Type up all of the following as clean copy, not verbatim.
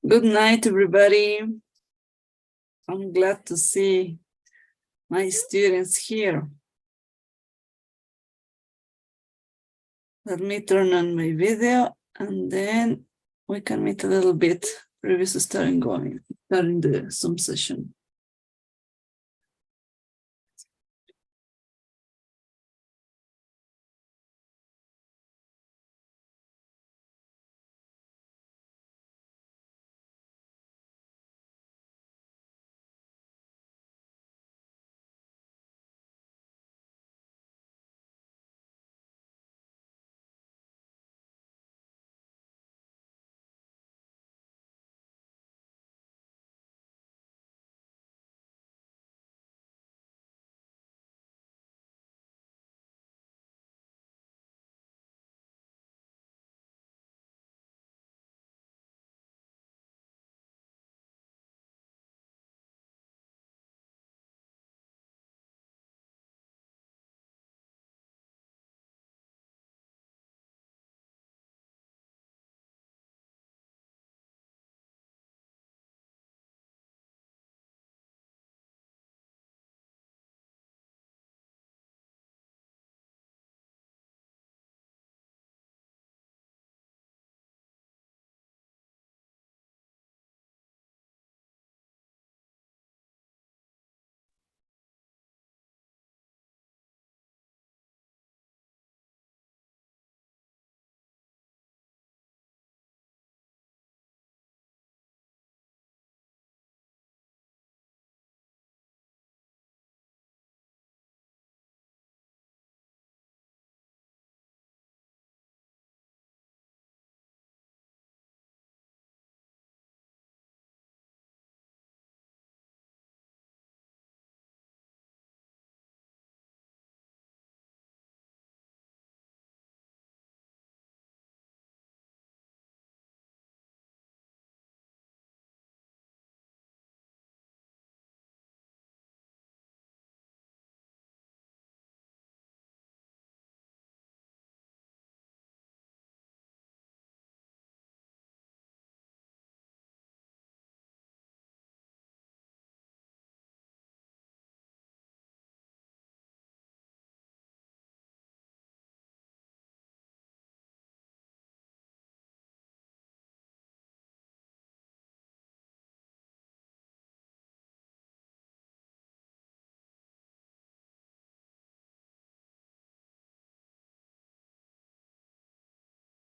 Good night, everybody. I'm glad to see my students here. Let me turn on my video and then we can meet a little bit previous to starting the Zoom session.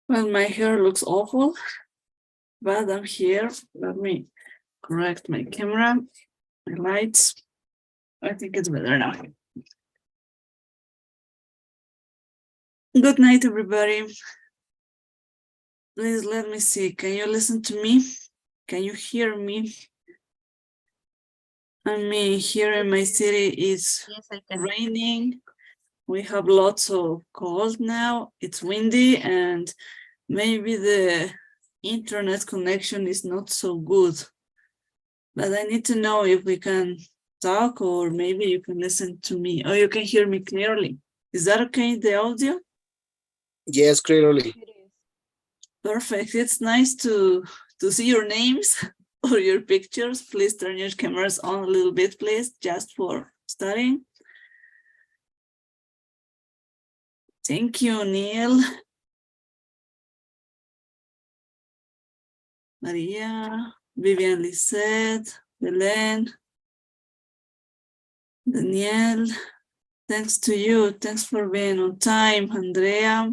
Well, my hair looks awful, but I'm here. Let me correct my camera, my lights. I think it's better now. Good night, everybody. Please let me see. Can you listen to me? Can you hear me? I mean, here in my city it's raining. We have lots of cold now. It's windy and maybe the internet connection is not so good. But I need to know if we can talk or maybe you can listen to me or you can hear me clearly. Is that okay, the audio? Yes, clearly. Perfect. It's nice to see your names or your pictures. Please turn your cameras on a little bit, please, just for studying. Thank you, Neil. Maria, Vivian Lisette, Belen, Danielle. Thanks to you. Thanks for being on time, Andrea.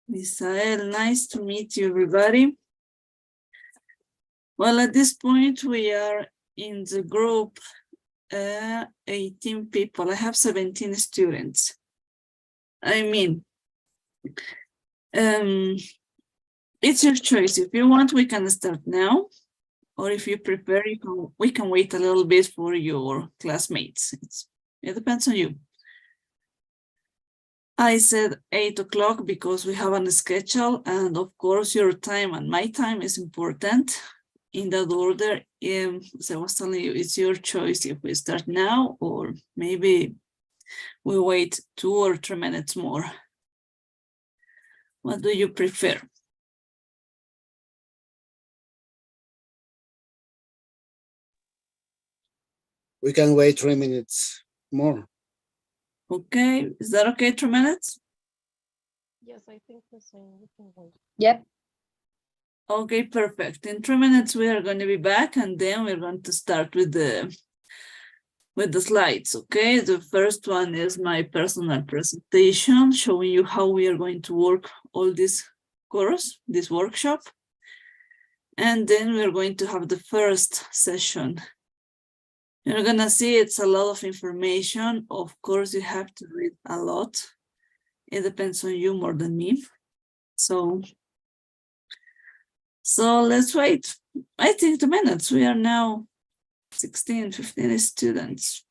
Misael, nice to meet you, everybody. Well, at this point, we are in the group 18 people. I have 17 students. I mean, it's your choice. If you want, we can start now. Or if you prefer, we can wait a little bit for your classmates. It depends on you. I said 8 o'clock because we have a schedule, and of course your time and my time is important in that order. As I was telling you, it's your choice if we start now or maybe we wait 2 or 3 minutes more. What do you prefer? We can wait 3 minutes more. Okay, is that okay, 3 minutes? Yes, I think the same. We can wait. Yep. Okay, perfect. In 3 minutes, we are going to be back, and then we're going to start with the slides, okay? The first one is my personal presentation, showing you how we are going to work all this course, this workshop. And then we're going to have the first session. You're gonna see it's a lot of information. Of course, you have to read a lot. It depends on you more than me. So let's wait. I think 2 minutes. We are now 16, 15 students.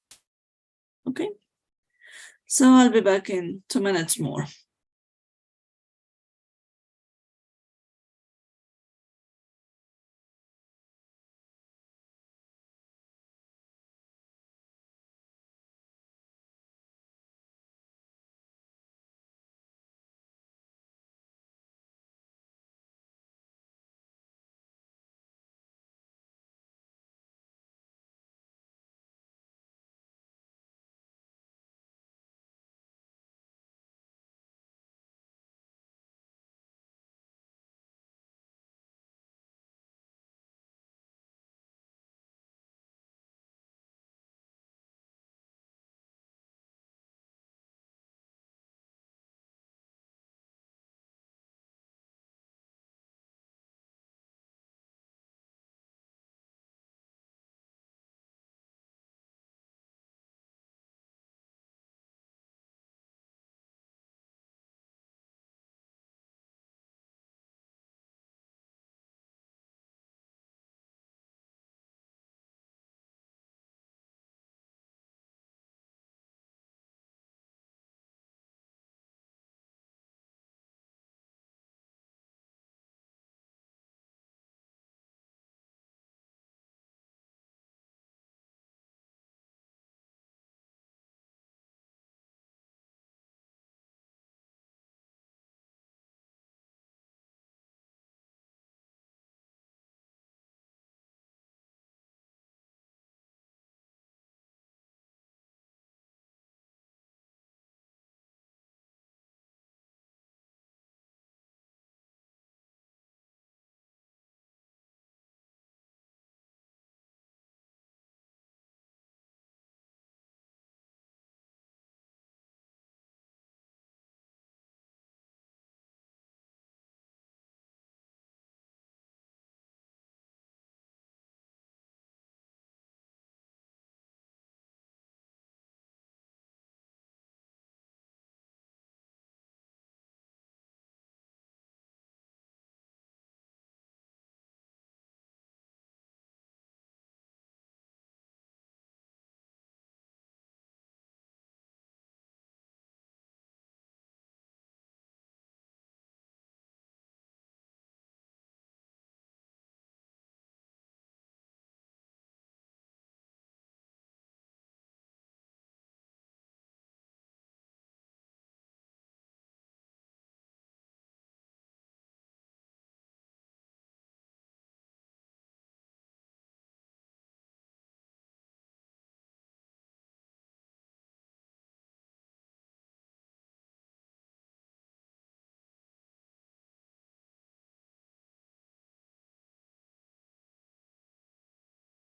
Okay. So I'll be back in 2 minutes more.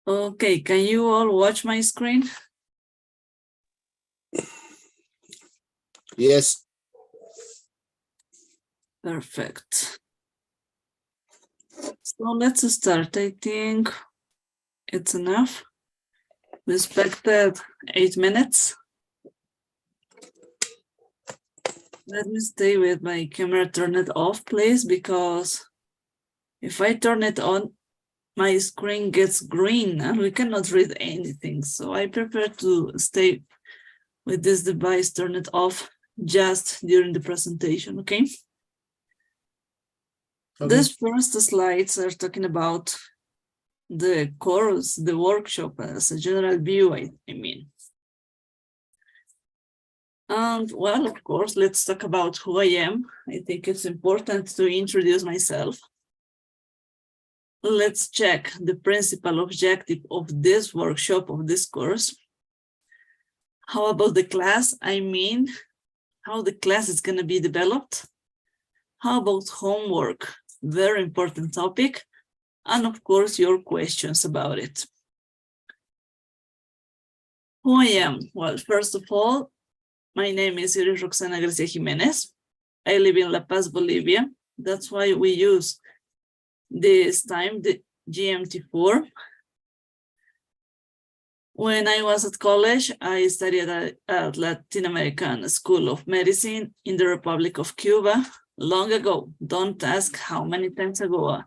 Okay, can you all watch my screen? Yes. Perfect. So let's start. I think it's enough. We expected 8 minutes. Let me stay with my camera turned off, please, because if I turn it on, my screen gets green and we cannot read anything. So I prefer to stay with this device turned off just during the presentation, okay? These first slides are talking about the course, the workshop as a general view, I mean. And well, of course, let's talk about who I am. I think it's important to introduce myself. let's check the principal objective of this workshop, of this course. How about the class? I mean, how the class is going to be developed. How about homework? Very important topic. And of course, your questions about it. Who I am? Well, first of all, my name is Iris Roxana Garcia Jimenez. I live in La Paz, Bolivia. That's why we use this time, the GMT4. When I was at college, I studied at Latin American School of Medicine in the Republic of Cuba long ago. Don't ask how many times ago.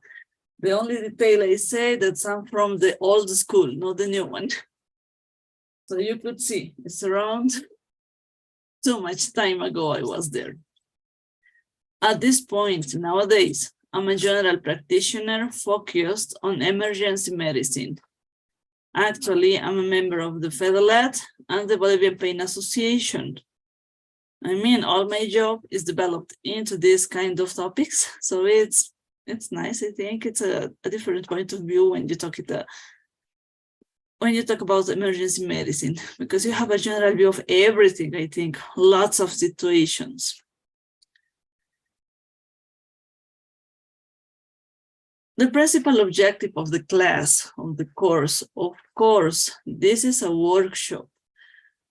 The only detail I say that I'm from the old school, not the new one. So you could see it's around too much time ago I was there. At this point, nowadays, I'm a general practitioner focused on emergency medicine. Actually, I'm a member of the FEDELAT and the Bolivian Pain Association. I mean, all my job is developed into this kind of topics. So it's nice. I think it's a different point of view when you talk about emergency medicine, because you have a general view of everything, I think, lots of situations. The principal objective of the class, of the course, of course, this is a workshop.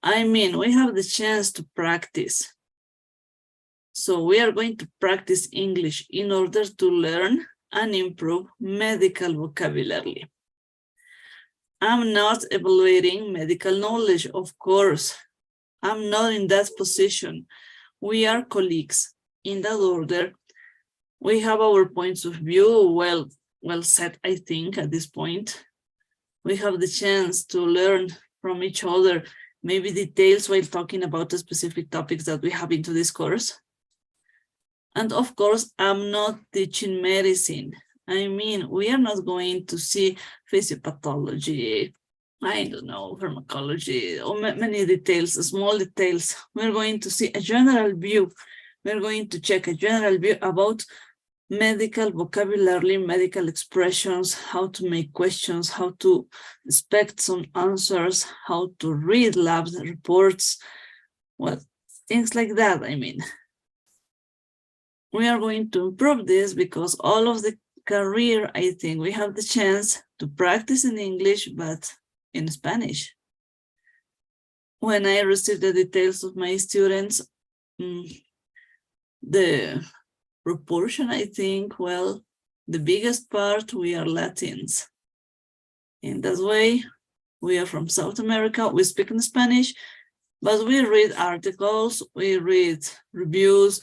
I mean, we have the chance to practice. So we are going to practice English in order to learn and improve medical vocabulary. I'm not evaluating medical knowledge, of course. I'm not in that position. We are colleagues. In that order, we have our points of view well set, I think, at this point. We have the chance to learn from each other, maybe details while talking about the specific topics that we have into this course. And of course, I'm not teaching medicine. I mean, we are not going to see physiopathology, I don't know, pharmacology, or many details, small details. We're going to see a general view. We're going to check a general view about medical vocabulary, medical expressions, how to make questions, how to expect some answers, how to read lab reports, well, things like that, I mean. We are going to improve this because all of the career, I think, we have the chance to practice in English, but in Spanish. When I received the details of my students, the proportion, I think, well, the biggest part, we are Latins. In that way, we are from South America, we speak in Spanish, but we read articles, we read reviews,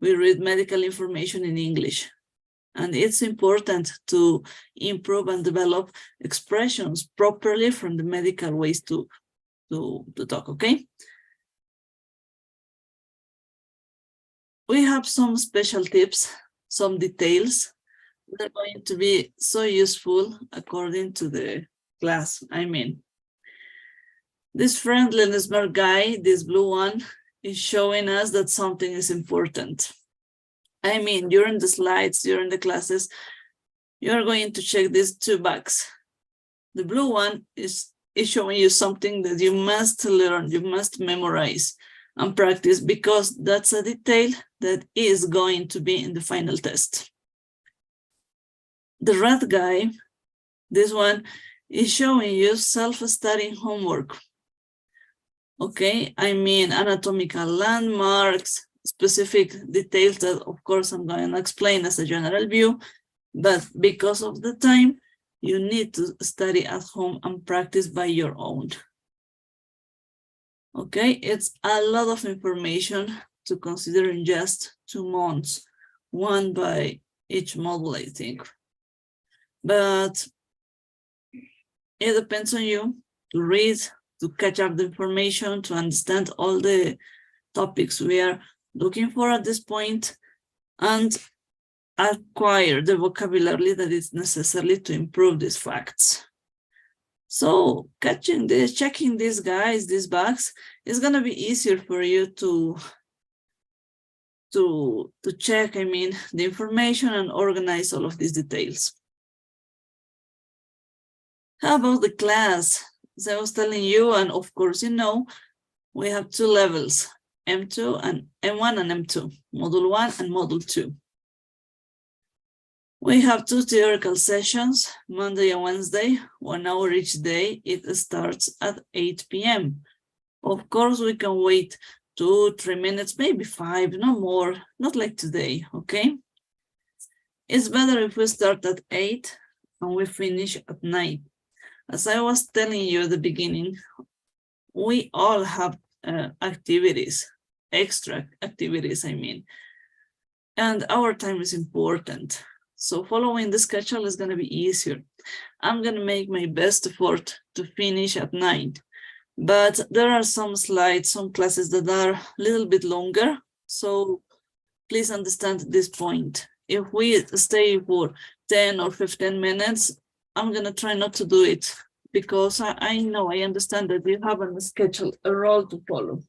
we read medical information in English. And it's important to improve and develop expressions properly from the medical ways to talk, okay? We have some special tips, some details that are going to be so useful according to the class. I mean, this friendliness mark guy, this blue one, is showing us that something is important. I mean, during the slides, during the classes, you're going to check these two boxes. The blue one is showing you something that you must learn, you must memorize and practice, because that's a detail that is going to be in the final test. The red guy, this one, is showing you self-studying homework. Okay, I mean anatomical landmarks, specific details that, of course, I'm going to explain as a general view, but because of the time, you need to study at home and practice by your own. Okay, it's a lot of information to consider in just 2 months, one by each module, I think. But it depends on you to read, to catch up the information, to understand all the topics we are looking for at this point, and acquire the vocabulary that is necessary to improve these facts. So catching this, checking these guys, these bugs, is going to be easier for you to check, I mean, the information and organize all of these details. How about the class? As I was telling you, and of course, you know, we have two levels, M2 and M1 and M2, Module 1 and Module 2. We have two theoretical sessions, Monday and Wednesday, 1 hour each day. It starts at 8 p.m. Of course, we can wait 2-3 minutes, maybe 5, no more, not like today, okay? It's better if we start at 8 and we finish at 9. As I was telling you at the beginning, we all have activities, extra activities, I mean, and our time is important. So following the schedule is going to be easier. I'm going to make my best effort to finish at 9. But there are some slides, some classes that are a little bit longer. So please understand this point. If we stay for 10 or 15 minutes, I'm going to try not to do it because I know, I understand that you have a schedule, a role to follow.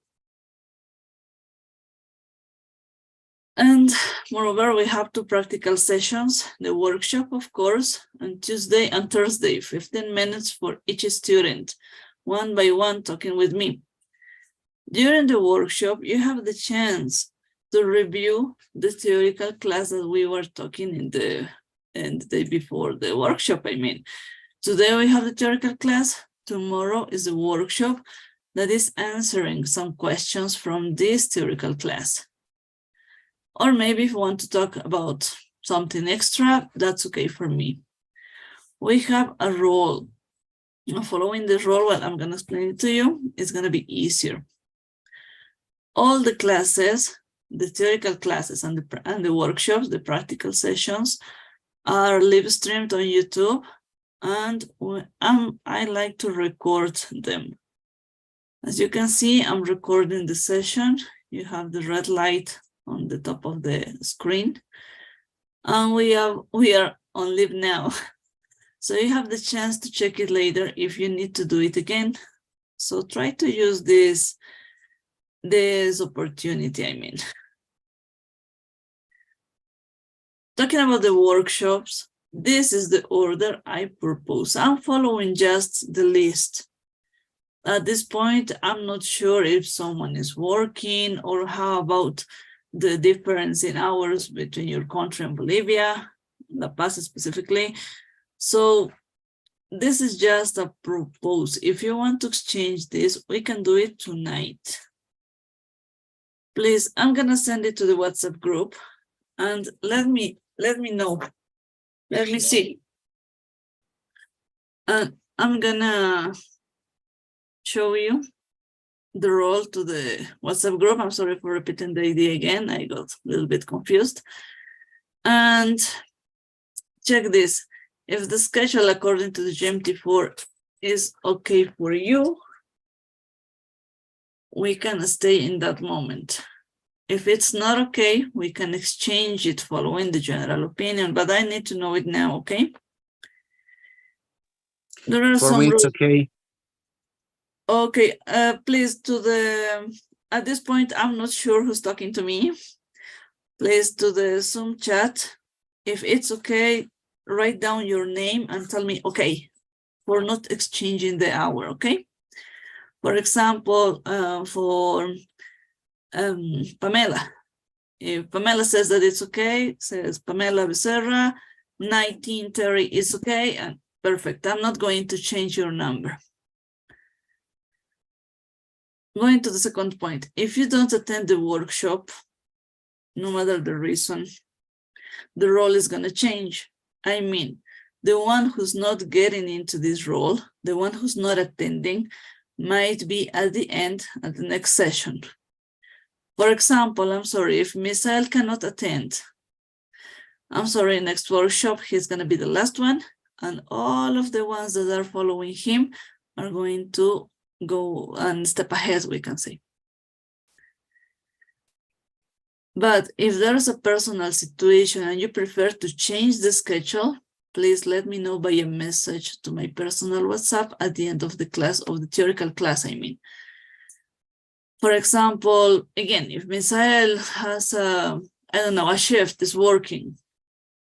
And moreover, we have 2 practical sessions, the workshop, of course, on Tuesday and Thursday, 15 minutes for each student, one by one talking with me. During the workshop, you have the chance to review the theoretical class that we were talking in the day before the workshop, I mean. Today we have the theoretical class, tomorrow is the workshop that is answering some questions from this theoretical class. Or maybe if you want to talk about something extra, that's okay for me. We have a role. Following this role, well, I'm going to explain it to you. It's going to be easier. All the classes, the theoretical classes and the workshops, the practical sessions are live streamed on YouTube, and I like to record them. As you can see, I'm recording the session. You have the red light on the top of the screen, and we are on live now. So you have the chance to check it later if you need to do it again. So try to use this opportunity, I mean. Talking about the workshops, this is the order I propose. I'm following just the list. At this point, I'm not sure if someone is working or how about the difference in hours between your country and Bolivia, La Paz specifically. So this is just a propose. If you want to exchange this, we can do it tonight. Please, I'm gonna send it to the WhatsApp group and let me know. Let me see. I'm gonna show you the role to the WhatsApp group. I'm sorry for repeating the idea again. I got a little bit confused. And check this. If the schedule according to the GMT4 is okay for you, we can stay in that moment. If it's not okay, we can exchange it following the general opinion, but I need to know it now, okay? There are For some me, it's rules. okay. Okay, please at this point, I'm not sure who's talking to me. Please to the Zoom chat. If it's okay, write down your name and tell me, okay, for not exchanging the hour, okay? For example, for Pamela. If Pamela says that it's okay, says Pamela Becerra, 1930 is okay, and perfect. I'm not going to change your number. Going to the second point, if you don't attend the workshop, no matter the reason, the role is going to change. I mean, the one who's not getting into this role, the one who's not attending, might be at the end at the next session. For example, I'm sorry, if Misael cannot attend, I'm sorry, next workshop, he's going to be the last one, and all of the ones that are following him are going to go and step ahead, we can say. But if there's a personal situation and you prefer to change the schedule, please let me know by a message to my personal WhatsApp at the end of the class, of the theoretical class, I mean. For example, again, if Misael has I don't know, a shift is working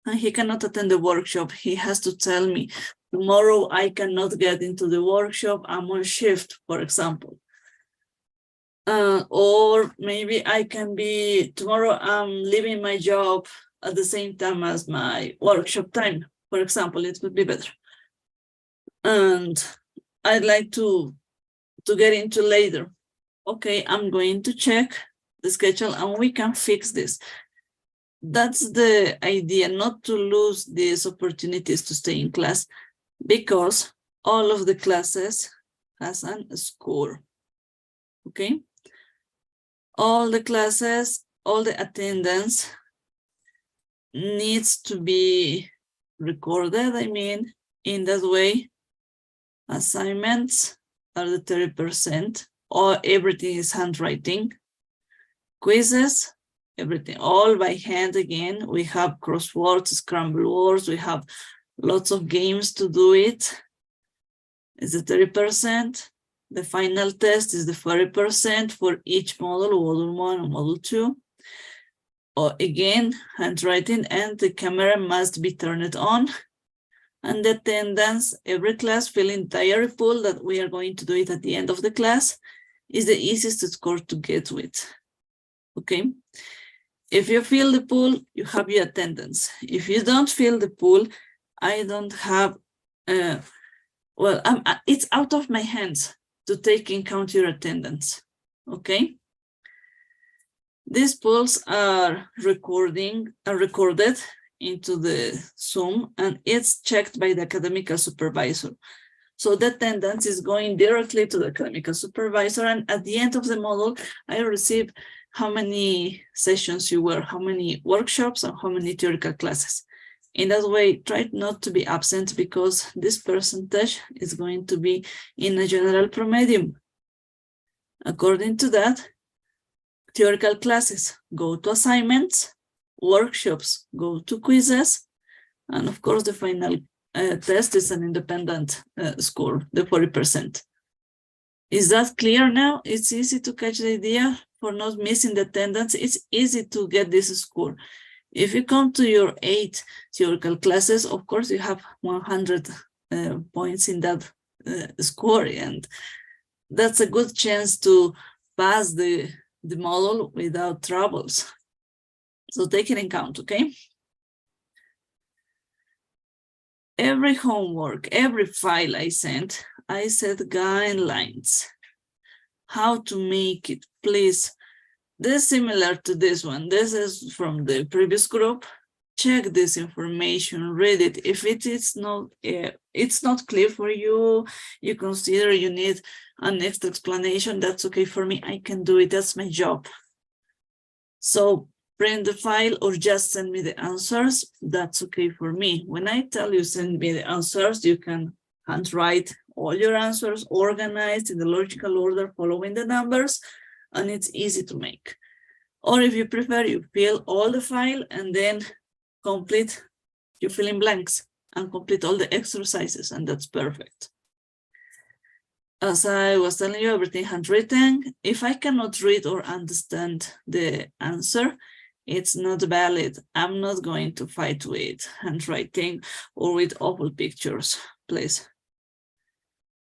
and he cannot attend the workshop, he has to tell me, Tomorrow I cannot get into the workshop, I'm on shift, for example. Or maybe I can be, tomorrow I'm leaving my job at the same time as my workshop time, for example, it would be better. And I'd like to get into later. Okay, I'm going to check the schedule and we can fix this. That's the idea, not to lose these opportunities to stay in class, because all of the classes has a score, okay? All the classes, all the attendance needs to be recorded, I mean, in that way. Assignments are the 30%, or everything is handwriting. Quizzes, everything, all by hand again. We have crosswords, scrambled words, we have lots of games to do it. It's the 30%. The final test is the 40% for each model, model 1 and model 2. Or again, handwriting, and the camera must be turned on. And the attendance, every class filling diary pool that we are going to do it at the end of the class is the easiest score to get with. Okay. If you fill the pool, you have your attendance. If you don't fill the pool, I don't have, well, it's out of my hands to take in count your attendance. Okay. These pools are recorded into the Zoom, and it's checked by the academic supervisor. So the attendance is going directly to the academic supervisor, and at the end of the model, I receive how many sessions you were, how many workshops, and how many theoretical classes. In that way, try not to be absent, because this percentage is going to be in a general promedium. According to that, theoretical classes go to assignments, workshops go to quizzes, and of course the final test is an independent score, the 40%. Is that clear now? It's easy to catch the idea for not missing the attendance. It's easy to get this score. If you come to your 8 theoretical classes, of course you have 100 points in that score, and that's a good chance to pass the model without troubles. So take it in count, okay? Every homework, every file I sent, I set guidelines. How to make it, please. This is similar to this one. This is from the previous group. Check this information, read it. If it is not, it's not clear for you, you consider you need an extra explanation, that's okay for me. I can do it, that's my job. So print the file or just send me the answers, that's okay for me. When I tell you send me the answers, you can handwrite all your answers organized in the logical order following the numbers, and it's easy to make. Or if you prefer, you fill all the file and then complete, you fill in blanks and complete all the exercises, and that's perfect. As I was telling you, everything handwritten. If I cannot read or understand the answer, it's not valid. I'm not going to fight with handwriting or with awful pictures, please.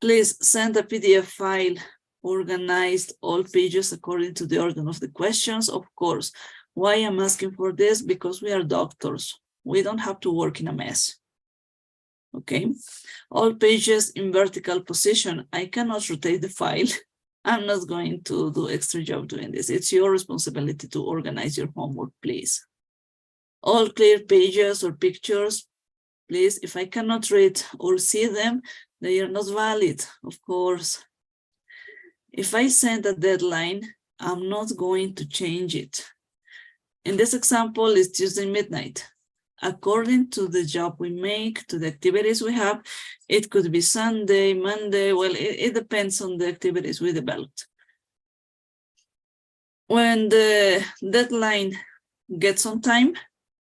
Please send a PDF file, organized all pages according to the order of the questions. Of course, why I'm asking for this? Because we are doctors. We don't have to work in a mess. Okay, all pages in vertical position. I cannot rotate the file. I'm not going to do extra job doing this. It's your responsibility to organize your homework, please. All clear pages or pictures, please. If I cannot read or see them, they are not valid, of course. If I send a deadline, I'm not going to change it. In this example, it's Tuesday midnight. According to the job we make, to the activities we have, it could be Sunday, Monday. Well, it depends on the activities we developed. When the deadline gets on time,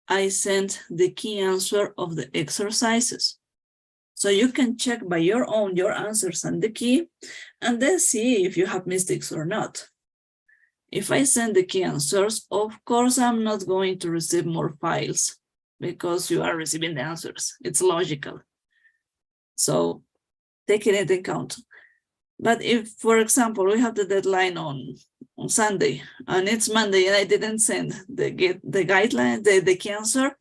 I send the key answer of the exercises. So you can check by your own your answers and the key, and then see if you have mistakes or not. If I send the key answers, of course, I'm not going to receive more files, because you are receiving the answers. It's logical. So take it into account. But if, for example, we have the deadline on Sunday and it's Monday and I didn't send the guideline, the key answer,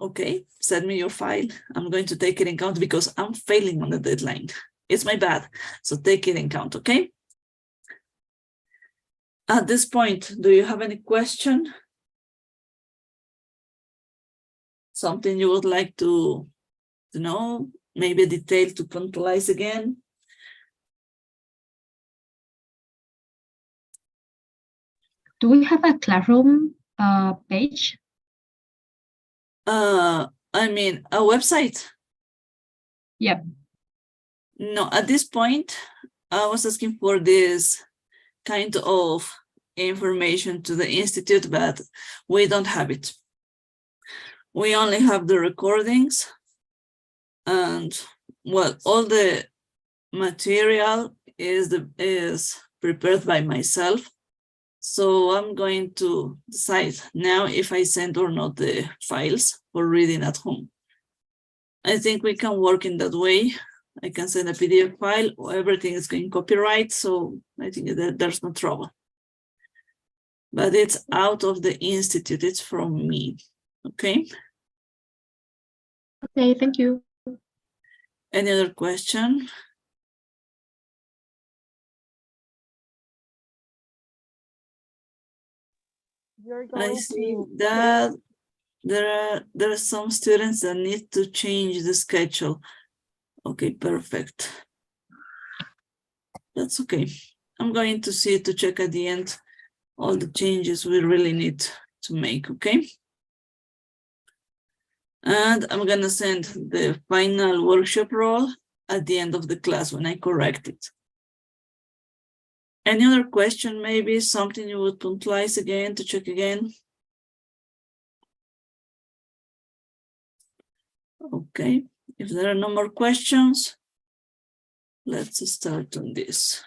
okay, send me your file. I'm going to take it in account because I'm failing on the deadline. It's my bad. So take it in account, okay? At this point, do you have any question? Something you would like to know? Maybe a detail to puntualize again? Do we have a classroom page? I mean, a website? Yep. No, at this point, I was asking for this kind of information to the Institute, but we don't have it. We only have the recordings and, well, all the material is prepared by myself. So I'm going to decide now if I send or not the files for reading at home. I think we can work in that way. I can send a PDF file, everything is going copyright, so I think that there's no trouble. But it's out of the Institute, it's from me, okay? Okay, thank you. Any other question? You're I going see to that there are some students that need to change the schedule. Okay, perfect. That's okay. I'm going to see to check at the end all the changes we really need to make, okay? And I'm gonna send the final workshop role at the end of the class when I correct it. Any other question, maybe something you would puntualize again to check again? Okay, if there are no more questions, let's start on this.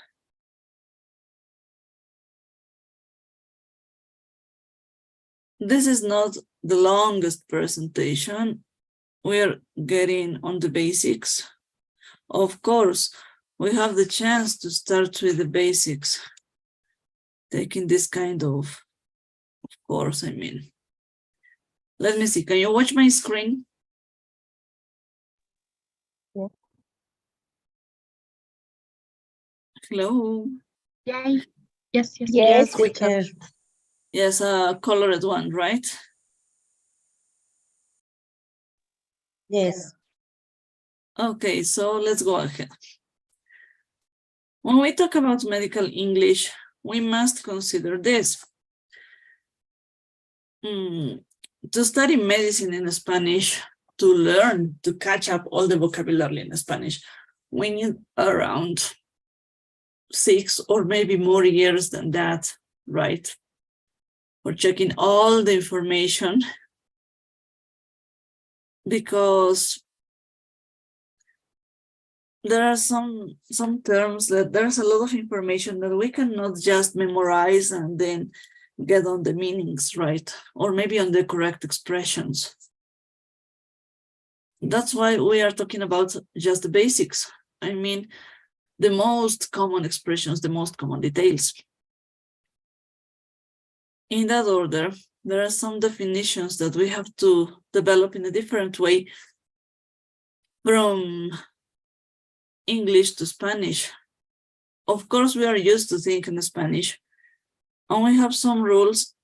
This is not the longest presentation. We're getting on the basics. Of course, we have the chance to start with the basics, taking this kind of course, I mean. Let me see, can you watch my screen? Yeah. Hello? Yay. Yes, yes. Yes, we can. Yes, a colored one, right? Yes. Okay, so let's go ahead. When we talk about medical English, we must consider this. To study medicine in Spanish, to learn, to catch up all the vocabulary in Spanish, we need around 6 or maybe more years than that, right? For checking all the information, because there are some terms that there's a lot of information that we cannot just memorize and then get on the meanings, right? Or maybe on the correct expressions. That's why we are talking about just the basics. I mean, the most common expressions, the most common details. In that order, there are some definitions that we have to develop in a different way from English to Spanish. Of course, we are used to thinking in Spanish, and we have some rules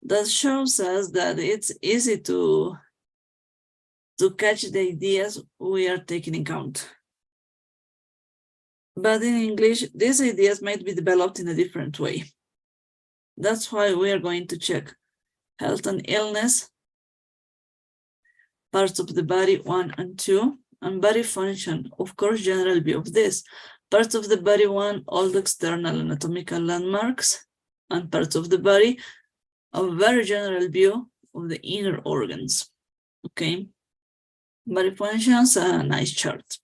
that shows us that it's easy to catch the ideas we are taking in account. But in English, these ideas might be developed in a different way. That's why we are going to check health and illness, parts of the body 1 and 2, and body function, of course, general view of this. Parts of the body 1, all the external anatomical landmarks, and parts of the body, a very general view of the inner organs, okay? Body functions, a nice chart.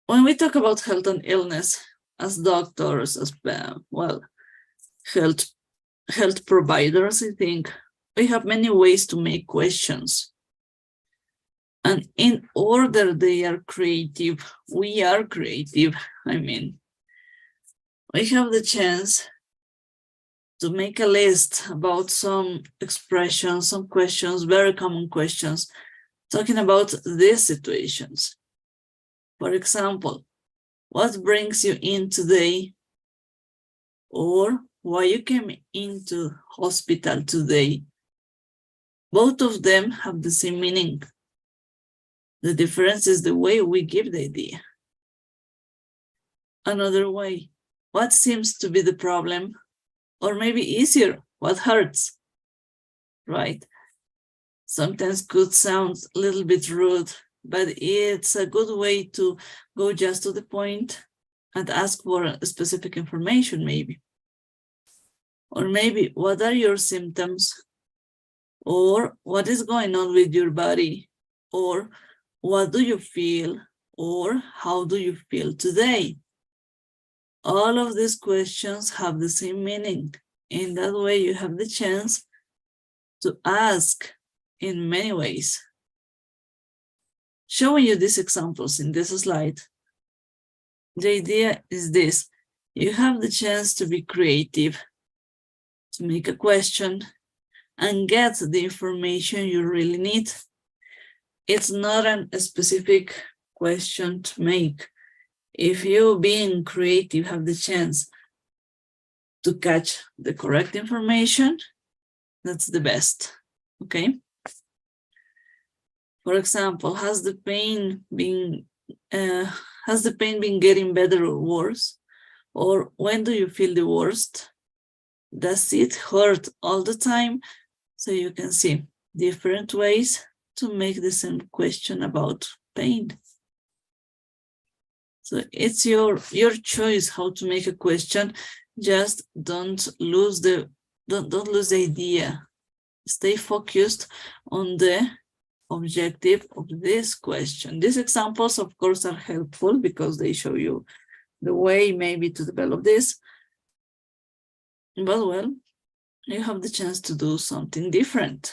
When we talk about health and illness, as doctors, as well, health providers, I think we have many ways to make questions. And in order they are creative, we are creative. I mean, we have the chance to make a list about some expressions, some questions, very common questions, talking about these situations. For example, what brings you in today? Or why you came into hospital today? Both of them have the same meaning. The difference is the way we give the idea. Another way, what seems to be the problem? Or maybe easier, what hurts? Right? Sometimes could sound a little bit rude, but it's a good way to go just to the point and ask for specific information, maybe. Or maybe, what are your symptoms? Or what is going on with your body? Or what do you feel? Or how do you feel today? All of these questions have the same meaning. In that way, you have the chance to ask in many ways. Showing you these examples in this slide, the idea is this. You have the chance to be creative, to make a question, and get the information you really need. It's not a specific question to make. If you, being creative, have the chance to catch the correct information, that's the best, okay? For example, has the pain been getting better or worse? Or when do you feel the worst? Does it hurt all the time? So you can see different ways to make the same question about pain. So it's your choice how to make a question. Just don't lose the idea. Stay focused on the objective of this question. These examples, of course, are helpful because they show you the way maybe to develop this. But well, you have the chance to do something different.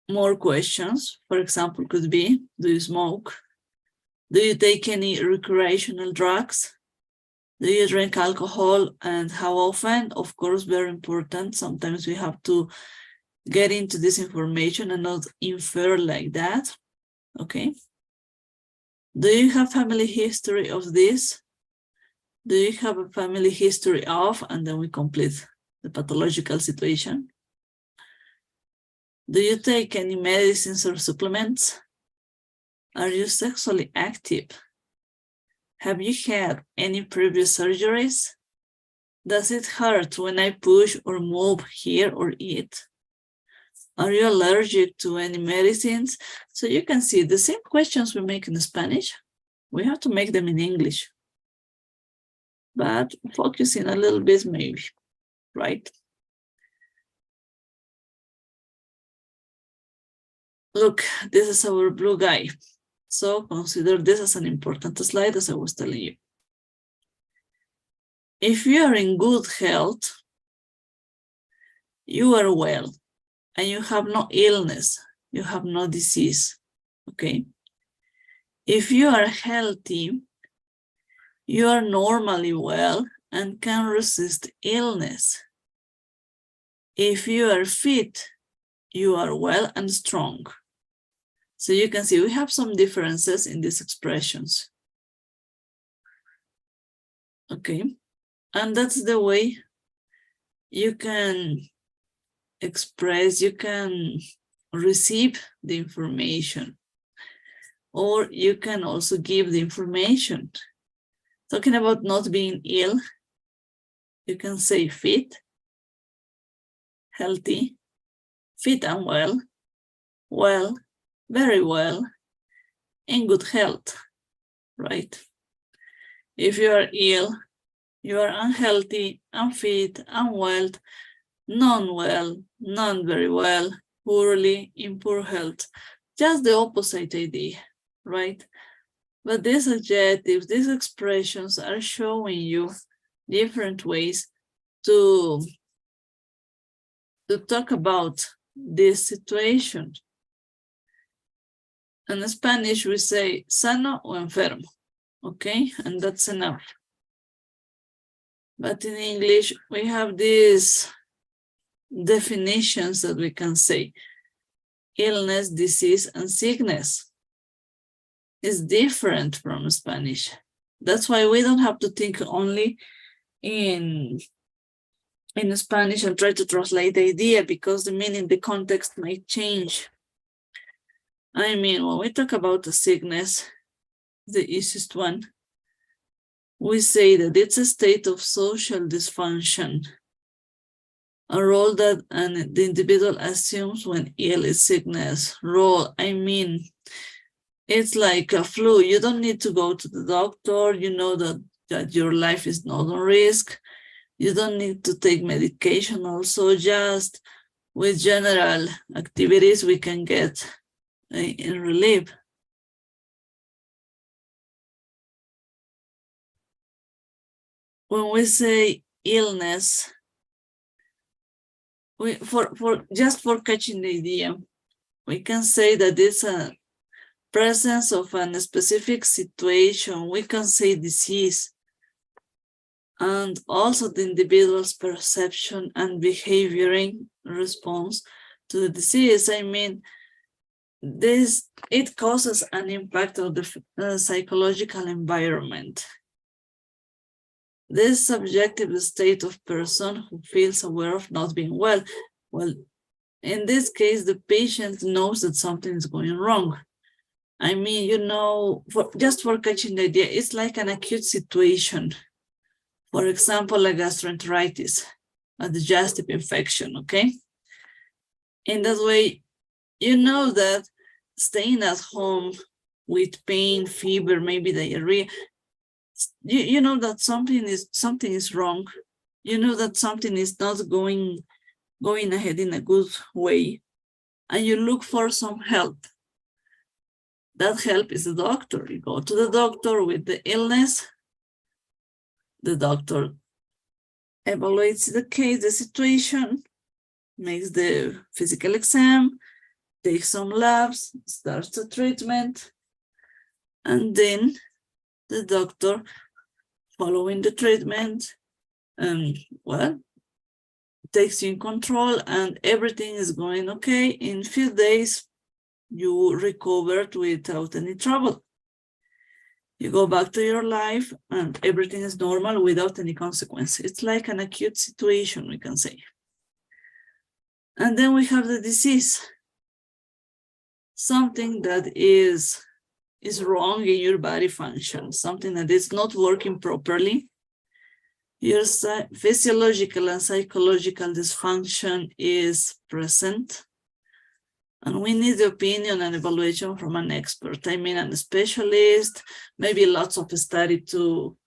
More questions, for example, could be, do you smoke? Do you take any recreational drugs? Do you drink alcohol, and how often? Of course, very important. Sometimes we have to get into this information and not infer like that, okay? Do you have family history of this? Do you have a family history of, and then we complete the pathological situation. Do you take any medicines or supplements? Are you sexually active? Have you had any previous surgeries? Does it hurt when I push or move here or eat? Are you allergic to any medicines? So you can see the same questions we make in Spanish, we have to make them in English, but focusing a little bit maybe, right? Look, this is our blue guy. So consider this as an important slide, as I was telling you. If you are in good health, you are well, and you have no illness, you have no disease, okay? If you are healthy, you are normally well and can resist illness. If you are fit, you are well and strong. So you can see we have some differences in these expressions. Okay, and that's the way you can express, you can receive the information, or you can also give the information. Talking about not being ill, you can say fit, healthy, fit and well, well, very well, in good health, right? If you are ill, you are unhealthy, unfit, unwell, non-well, not very well, poorly, in poor health. Just the opposite idea, right? But these adjectives, these expressions are showing you different ways to talk about this situation. In Spanish, we say sano o enfermo, okay? And that's enough. But in English, we have these definitions that we can say. Illness, disease, and sickness is different from Spanish. That's why we don't have to think only in Spanish and try to translate the idea, because the meaning, the context might change. I mean, when we talk about the sickness, the easiest one, we say that it's a state of social dysfunction, a role that the individual assumes when ill is sickness. Role, I mean, it's like a flu. You don't need to go to the doctor. You know that your life is not on risk. You don't need to take medication also. Just with general activities, we can get in relief. When we say illness, just for catching the idea, we can say that it's a presence of a specific situation. We can say disease, and also the individual's perception and behavior in response to the disease. I mean, it causes an impact on the psychological environment. This subjective state of person who feels aware of not being well. Well, in this case, the patient knows that something is going wrong. I mean, you know, just for catching the idea, it's like an acute situation. For example, a gastroenteritis, a digestive infection, okay? In that way, you know that staying at home with pain, fever, maybe diarrhea, you know that something is wrong. You know that something is not going ahead in a good way, and you look for some help. That help is the doctor. You go to the doctor with the illness. The doctor evaluates the case, the situation, makes the physical exam, takes some labs, starts the treatment, and then the doctor, following the treatment, takes you in control, and everything is going okay. In a few days, you recovered without any trouble. You go back to your life and everything is normal without any consequence. It's like an acute situation, we can say. And then we have the disease. Something that is wrong in your body function, something that is not working properly. Your physiological and psychological dysfunction is present. And we need the opinion and evaluation from an expert. I mean, a specialist, maybe lots of study to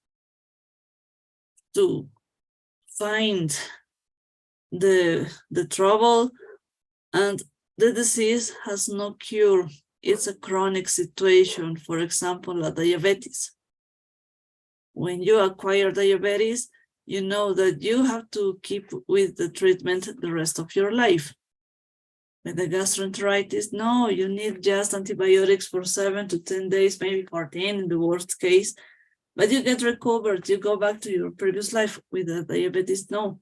find the trouble. And the disease has no cure. It's a chronic situation. For example, diabetes. When you acquire diabetes, you know that you have to keep with the treatment the rest of your life. With the gastroenteritis, no, you need just antibiotics for 7 to 10 days, maybe 14 in the worst case, but you get recovered, you go back to your previous life. With the diabetes, no.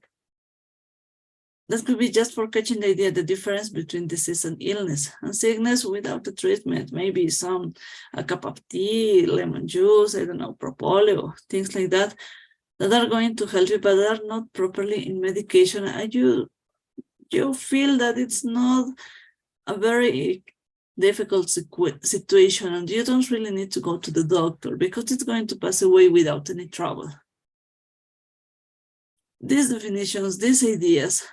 That could be just for catching the idea, the difference between disease and illness. And sickness without the treatment, maybe a cup of tea, lemon juice, I don't know, propóleo, things like that, that are going to help you, but are not properly in medication, and you feel that it's not a very difficult situation, and you don't really need to go to the doctor because it's going to pass away without any trouble. These definitions, these ideas,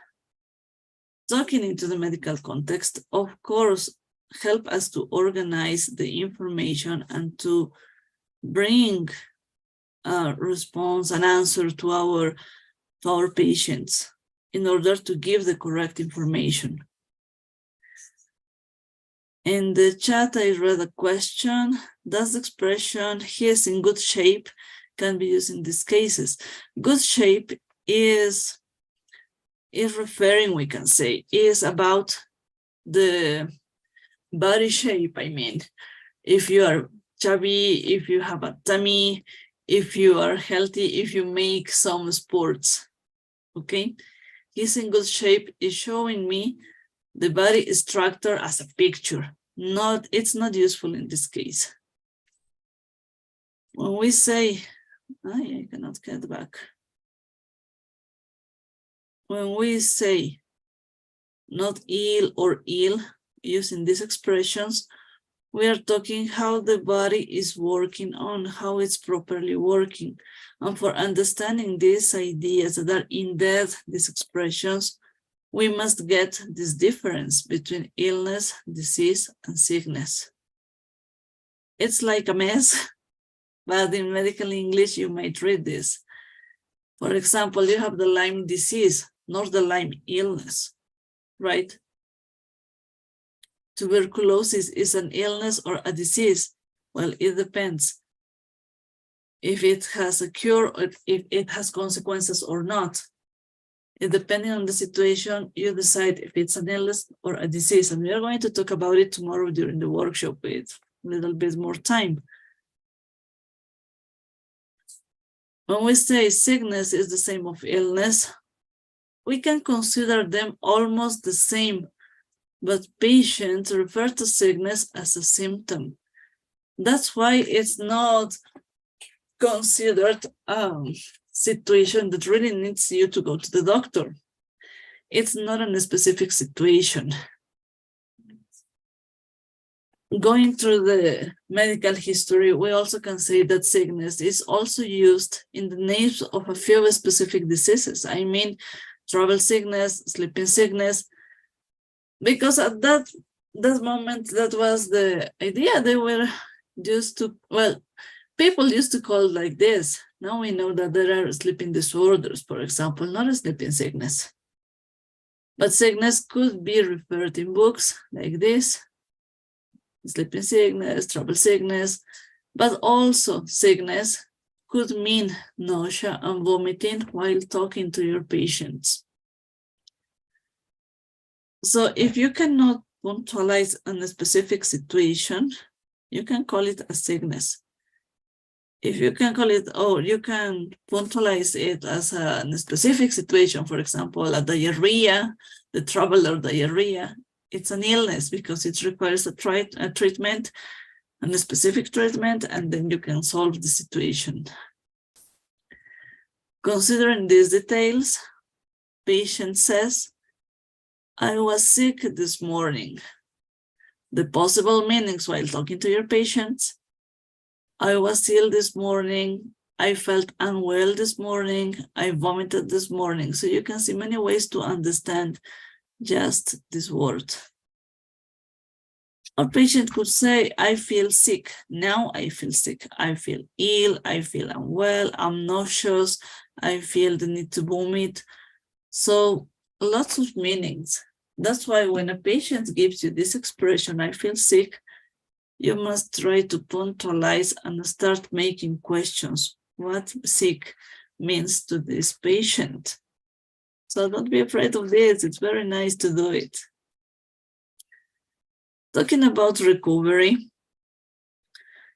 talking into the medical context, of course, help us to organize the information and to bring a response, an answer to our patients, in order to give the correct information. In the chat, I read a question. Does the expression, he is in good shape, can be used in these cases? Good shape is referring, we can say, is about the body shape, I mean. if you are chubby, if you have a tummy, if you are healthy, if you make some sports, okay? He's in good shape is showing me the body structure as a picture. It's not useful in this case. When we say, I cannot get back. When we say not ill or ill, using these expressions, we are talking how the body is working on, how it's properly working. And for understanding these ideas that are in depth, these expressions, we must get this difference between illness, disease, and sickness. It's like a mess, but in medical English, you might read this. For example, you have the Lyme disease, not the Lyme illness, right? Tuberculosis is an illness or a disease. Well, it depends if it has a cure or if it has consequences or not. Depending on the situation, you decide if it's an illness or a disease. And we are going to talk about it tomorrow during the workshop with a little bit more time. When we say sickness is the same of illness, we can consider them almost the same, but patients refer to sickness as a symptom. That's why it's not considered a situation that really needs you to go to the doctor. It's not a specific situation. Going through the medical history, we also can say that sickness is also used in the names of a few specific diseases. I mean, travel sickness, sleeping sickness, because at that moment, that was the idea. They were used to, well, people used to call it like this. Now we know that there are sleeping disorders, for example, not a sleeping sickness. But sickness could be referred in books like this, sleeping sickness, travel sickness, but also sickness could mean nausea and vomiting while talking to your patients. So if you cannot punctualize on a specific situation, you can call it a sickness. If you can call it, you can punctualize it as a specific situation, for example, a diarrhea, the traveler diarrhea, it's an illness because it requires a treatment and a specific treatment, and then you can solve the situation. Considering these details, patient says, I was sick this morning. The possible meanings while talking to your patients: I was ill this morning, I felt unwell this morning, I vomited this morning. So you can see many ways to understand just this word. A patient could say, I feel sick. Now I feel sick. I feel ill, I feel unwell, I'm nauseous, I feel the need to vomit. So lots of meanings. That's why when a patient gives you this expression, I feel sick, you must try to punctualize and start making questions. What sick means to this patient. So don't be afraid of this. It's very nice to do it. Talking about recovery,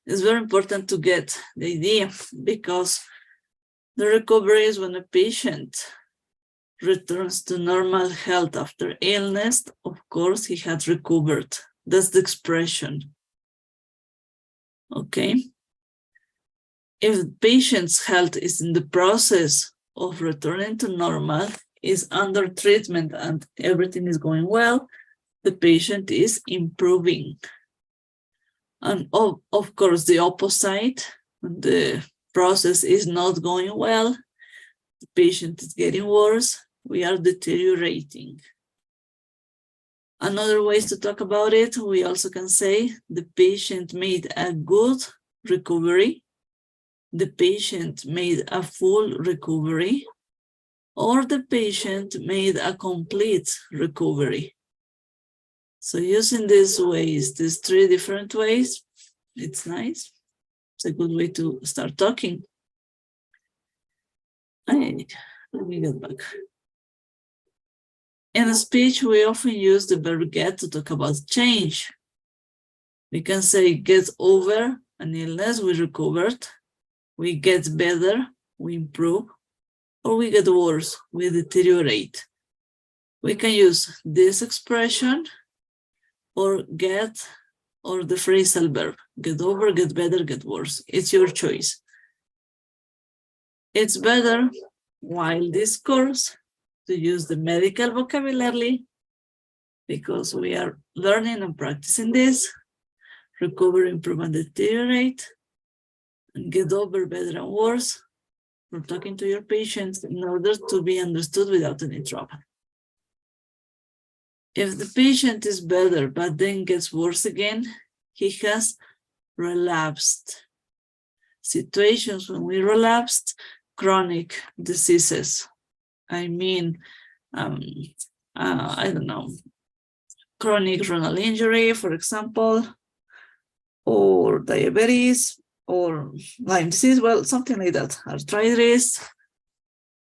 it's very important to get the idea, because the recovery is when a patient returns to normal health after illness. Of course, he had recovered. That's the expression. Okay. If the patient's health is in the process of returning to normal, is under treatment and everything is going well, the patient is improving. And of course, the opposite, the process is not going well, the patient is getting worse, we are deteriorating. Another ways to talk about it, we also can say the patient made a good recovery, the patient made a full recovery, or the patient made a complete recovery. So using these ways, these three different ways, it's nice. It's a good way to start talking. Let me get back. In a speech, we often use the verb get to talk about change. We can say get over an illness, we recovered, we get better, we improve, or we get worse, we deteriorate. We can use this expression or get, or the phrasal verb, get over, get better, get worse. It's your choice. It's better while this course to use the medical vocabulary because we are learning and practicing this, recover, improve, and deteriorate, and get over, better, and worse for talking to your patients in order to be understood without any trouble. If the patient is better but then gets worse again, he has relapsed. Situations when we relapsed, chronic diseases. I mean, I don't know, chronic renal injury, for example, or diabetes, or Lyme disease, well, something like that, arthritis,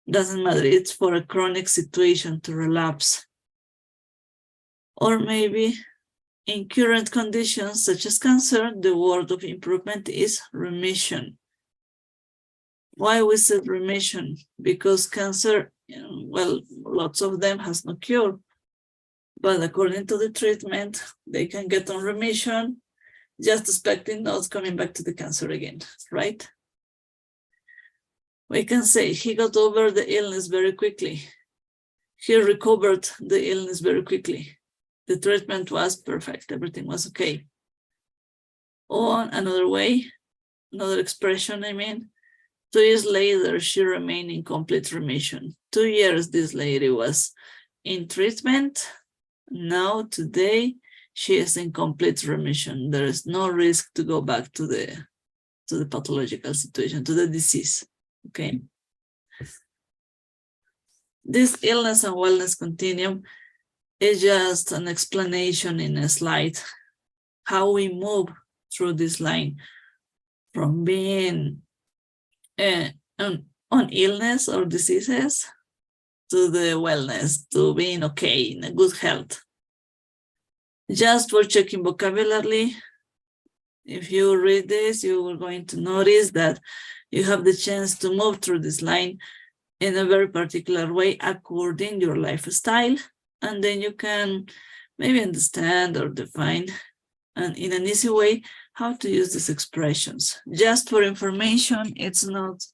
doesn't matter, it's for a chronic situation to relapse. Or maybe in current conditions such as cancer, the word of improvement is remission. Why we said remission? Because cancer, well, lots of them has no cure, but according to the treatment, they can get on remission, just expecting not coming back to the cancer again, right? We can say he got over the illness very quickly. He recovered the illness very quickly. The treatment was perfect. Everything was okay. Or another way, another expression, 2 years later, she remained in complete remission. 2 years this lady was in treatment. Now, today, she is in complete remission. There is no risk to go back to the pathological situation, to the disease, okay? This illness and wellness continuum is just an explanation in a slide, how we move through this line from being on illness or diseases to the wellness, to being okay, in a good health. Just for checking vocabulary, if you read this, you are going to notice that you have the chance to move through this line in a very particular way according to your lifestyle. And then you can maybe understand or define, and in an easy way, how to use these expressions. Just for information, it's not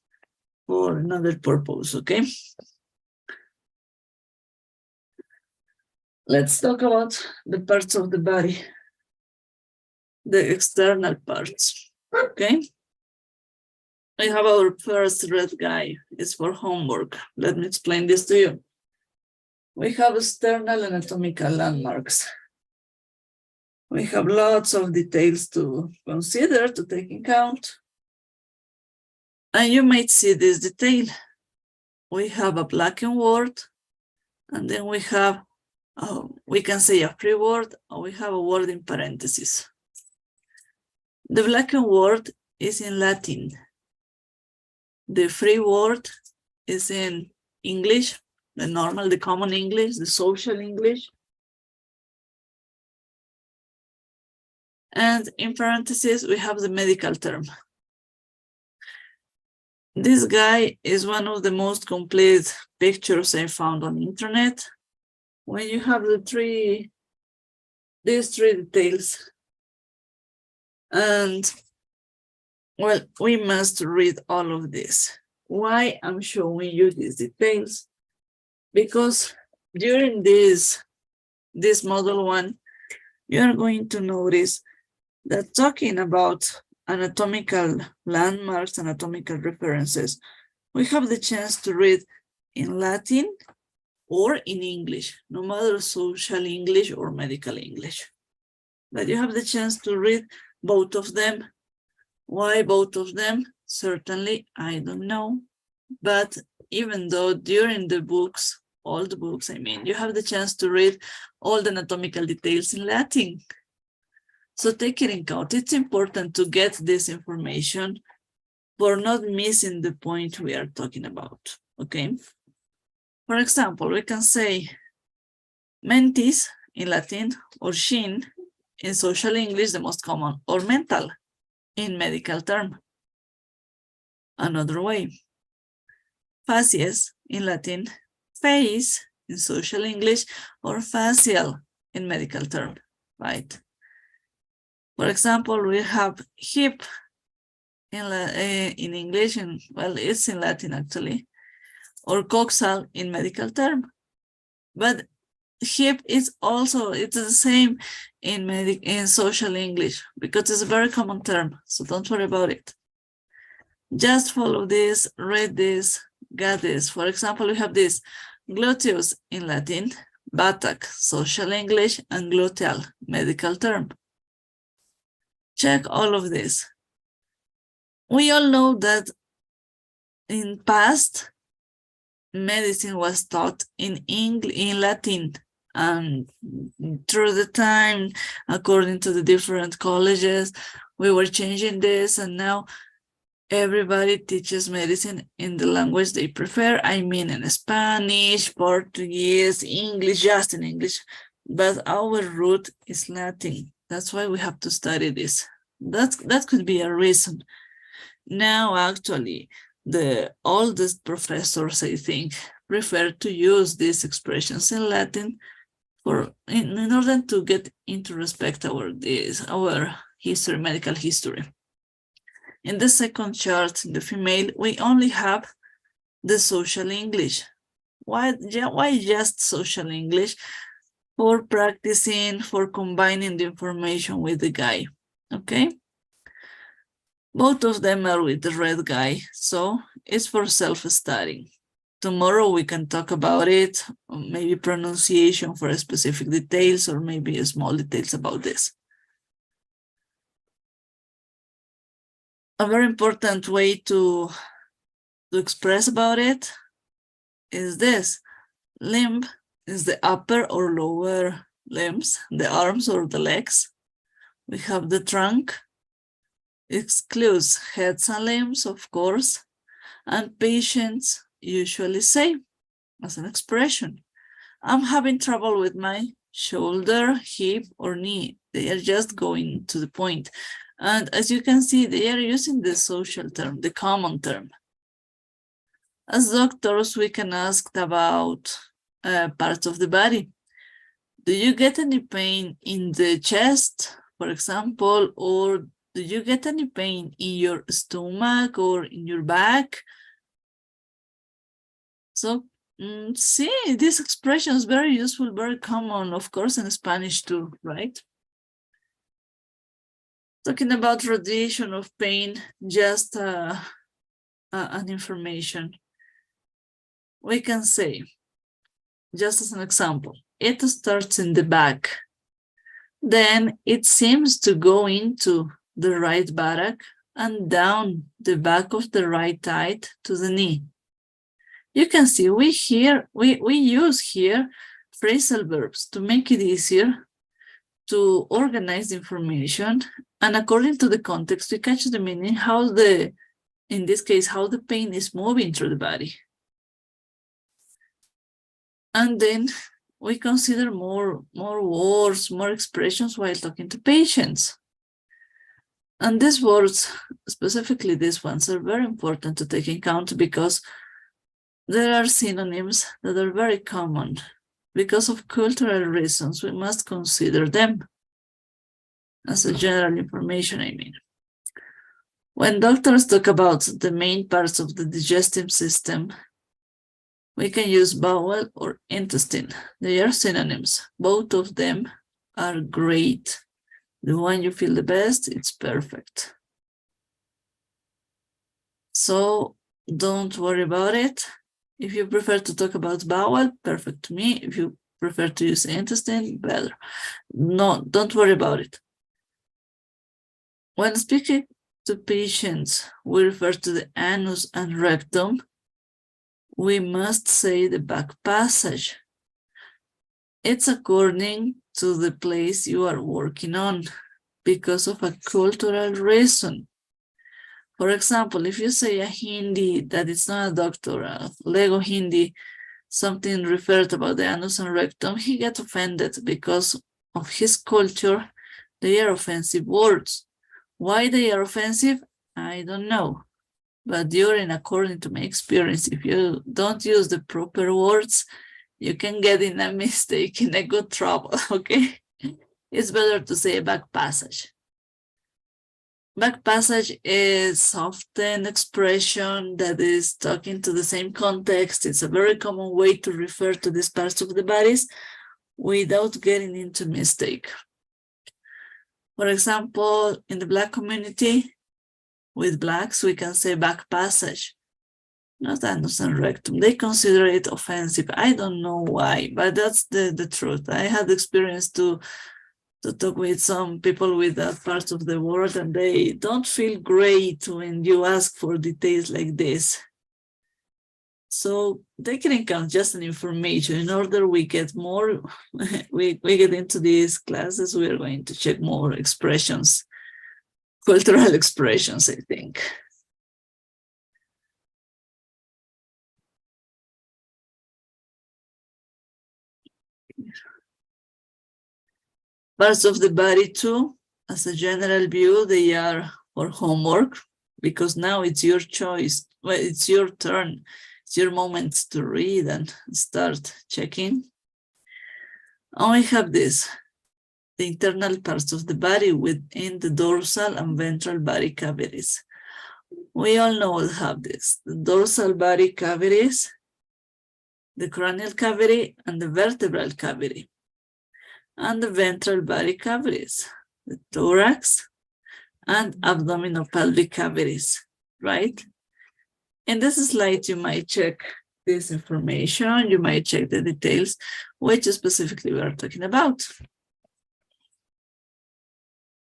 for another purpose, okay? Let's talk about the parts of the body, the external parts, okay? I have our first red guy. It's for homework. Let me explain this to you. We have external anatomical landmarks. We have lots of details to consider, to take in count. And you might see this detail. We have a blackened word, and then we have, we can say a free word, or we have a word in parentheses. The blackened word is in Latin. The free word is in English, the normal, the common English, the social English. And in parentheses, we have the medical term. This guy is one of the most complete pictures I found on the internet. When you have these three details, and well, we must read all of this. Why I'm showing you these details? Because during this model 1, you are going to notice that talking about anatomical landmarks, anatomical references, we have the chance to read in Latin or in English, no matter social English or medical English. But you have the chance to read both of them. Why both of them? Certainly, I don't know. But even though during the books, all the books, you have the chance to read all the anatomical details in Latin. So take it in account. It's important to get this information for not missing the point we are talking about, okay? For example, we can say mentis in Latin or shin in social English, the most common, or mental in medical term. Another way, facies in Latin, face in social English, or facial in medical term, right? For example, we have hip in English, and well, it's in Latin actually, or coxal in medical term. But hip is also, it's the same in social English because it's a very common term, so don't worry about it. Just follow this, read this, get this. For example, we have this gluteus in Latin, buttock, social English, and gluteal, medical term. Check all of this. We all know that in past, medicine was taught in Latin, and through the time, according to the different colleges, we were changing this, and now everybody teaches medicine in the language they prefer. I mean, in Spanish, Portuguese, English, just in English, but our root is Latin. That's why we have to study this. That could be a reason. Now, actually, the oldest professors, I think, prefer to use these expressions in Latin in order to get into respect our history, medical history. In the second chart, in the female, we only have the social English. Why just social English? For practicing, for combining the information with the guy, okay? Both of them are with the red guy, so it's for self-studying. Tomorrow we can talk about it, maybe pronunciation for specific details, or maybe small details about this. A very important way to express about it is this. Limb is the upper or lower limbs, the arms or the legs. We have the trunk. Excludes heads and limbs, of course, and patients usually say, as an expression, I'm having trouble with my shoulder, hip, or knee. They are just going to the point. And as you can see, they are using the social term, the common term. As doctors, we can ask about parts of the body. Do you get any pain in the chest, for example, or do you get any pain in your stomach or in your back? So, see, this expression is very useful, very common, of course, in Spanish too, right? Talking about radiation of pain, just an information. We can say, just as an example, it starts in the back. Then it seems to go into the right buttock and down the back of the right thigh to the knee. You can see we use here phrasal verbs to make it easier to organize the information, and according to the context, we catch the meaning in this case, how the pain is moving through the body. And then we consider more words, more expressions while talking to patients. And these words, specifically these ones, are very important to take in account because there are synonyms that are very common. Because of cultural reasons, we must consider them as a general information, I mean. When doctors talk about the main parts of the digestive system, we can use bowel or intestine. They are synonyms. Both of them are great. The one you feel the best, it's perfect. So don't worry about it. If you prefer to talk about bowel, perfect to me. If you prefer to use intestine, better. No, don't worry about it. When speaking to patients, we refer to the anus and rectum. We must say the back passage. It's according to the place you are working on because of a cultural reason. For example, if you say a Hindi that is not a doctor, a Lego Hindi, something referred about the anus and rectum, he gets offended because of his culture. They are offensive words. Why they are offensive? I don't know. But during, according to my experience, if you don't use the proper words, you can get in a mistake, in a good trouble, okay? It's better to say back passage. Back passage is often expression that is talking to the same context. It's a very common way to refer to these parts of the bodies without getting into mistake. For example, in the Black community, with Blacks, we can say back passage, not anus and rectum. They consider it offensive. I don't know why, but that's the truth. I had experience to talk with some people with that part of the world, and they don't feel great when you ask for details like this. So take it in account, just an information. In order we get more, we get into these classes, we are going to check more expressions, cultural expressions, I think. Parts of the body too, as a general view, they are for homework, because now it's your choice. Well, it's your turn. It's your moment to read and start checking. And we have this, the internal parts of the body within the dorsal and ventral body cavities. We all know we have this, the dorsal body cavities, the cranial cavity, and the vertebral cavity, and the ventral body cavities, the thorax and abdominopelvic cavities, right? In this slide, you might check this information, you might check the details, which specifically we are talking about.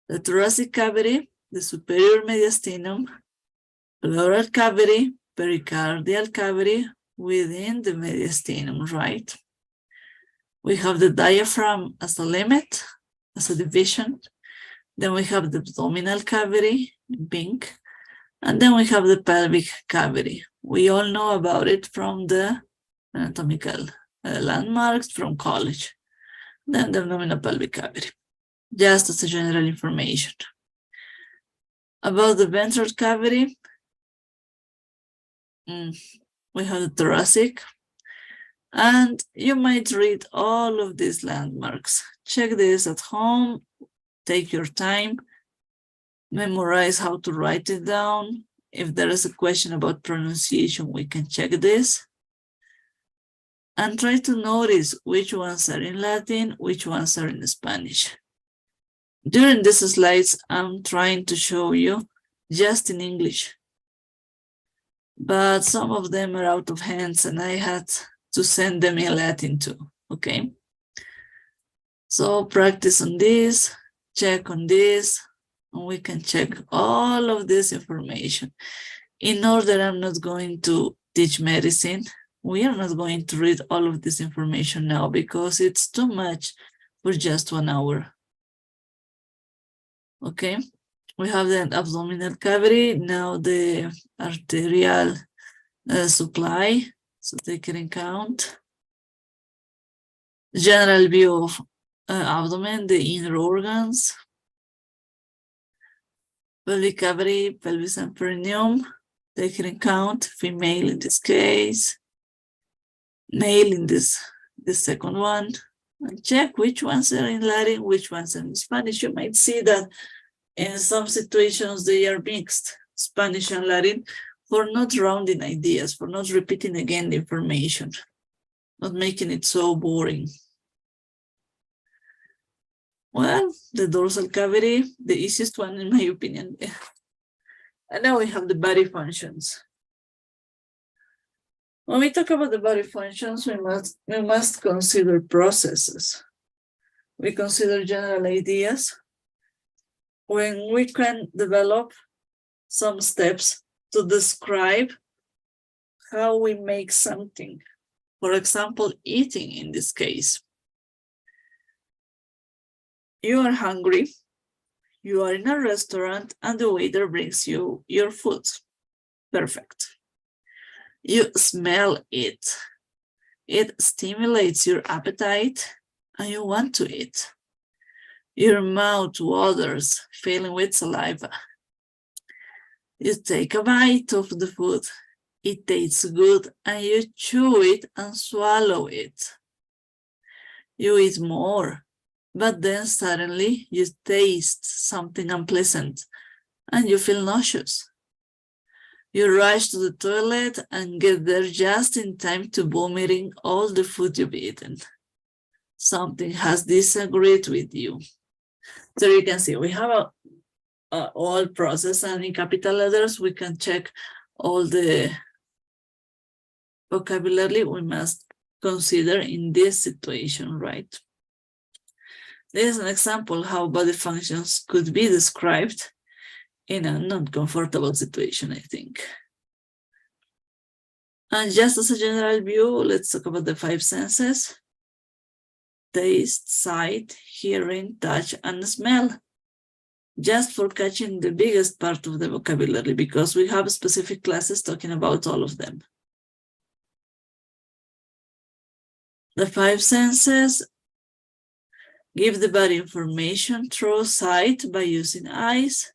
The thoracic cavity, the superior mediastinum, pleural cavity, pericardial cavity within the mediastinum, right? We have the diaphragm as a limit, as a division. Then we have the abdominal cavity in pink. And then we have the pelvic cavity. We all know about it from the anatomical landmarks from college. Then the abdominopelvic cavity, just as a general information. About the ventral cavity, we have the thoracic, and you might read all of these landmarks. Check this at home, take your time, memorize how to write it down. If there is a question about pronunciation, we can check this. And try to notice which ones are in Latin, which ones are in Spanish. During these slides, I'm trying to show you just in English, but some of them are out of hands and I had to send them in Latin too, okay? So practice on this, check on this, and we can check all of this information. In order, I'm not going to teach medicine. We are not going to read all of this information now because it's too much for just 1 hour. Okay, we have the abdominal cavity, now the arterial supply, so take it in count. General view of abdomen, the inner organs, pelvic cavity, pelvis and perineum, take it in count, female in this case, male in this second one, and check which ones are in Latin, which ones are in Spanish. You might see that in some situations they are mixed, Spanish and Latin, for not rounding ideas, for not repeating again the information, not making it so boring. Well, the dorsal cavity, the easiest one in my opinion. And now we have the body functions. When we talk about the body functions, we must consider processes. We consider general ideas. When we can develop some steps to describe how we make something. For example, eating in this case. You are hungry, you are in a restaurant, and the waiter brings you your food. Perfect. You smell it. It stimulates your appetite, and you want to eat. Your mouth waters, filling with saliva. You take a bite of the food. It tastes good and you chew it and swallow it. You eat more, but then suddenly you taste something unpleasant and you feel nauseous. You rush to the toilet and get there just in time to vomiting all the food you've eaten. Something has disagreed with you. So you can see we have a all process, and in capital letters we can check all the vocabulary we must consider in this situation, right? This is an example how body functions could be described in a non-comfortable situation, I think. And just as a general view, let's talk about the 5 senses: taste, sight, hearing, touch, and smell. Just for catching the biggest part of the vocabulary, because we have specific classes talking about all of them. The 5 senses give the body information through sight by using eyes,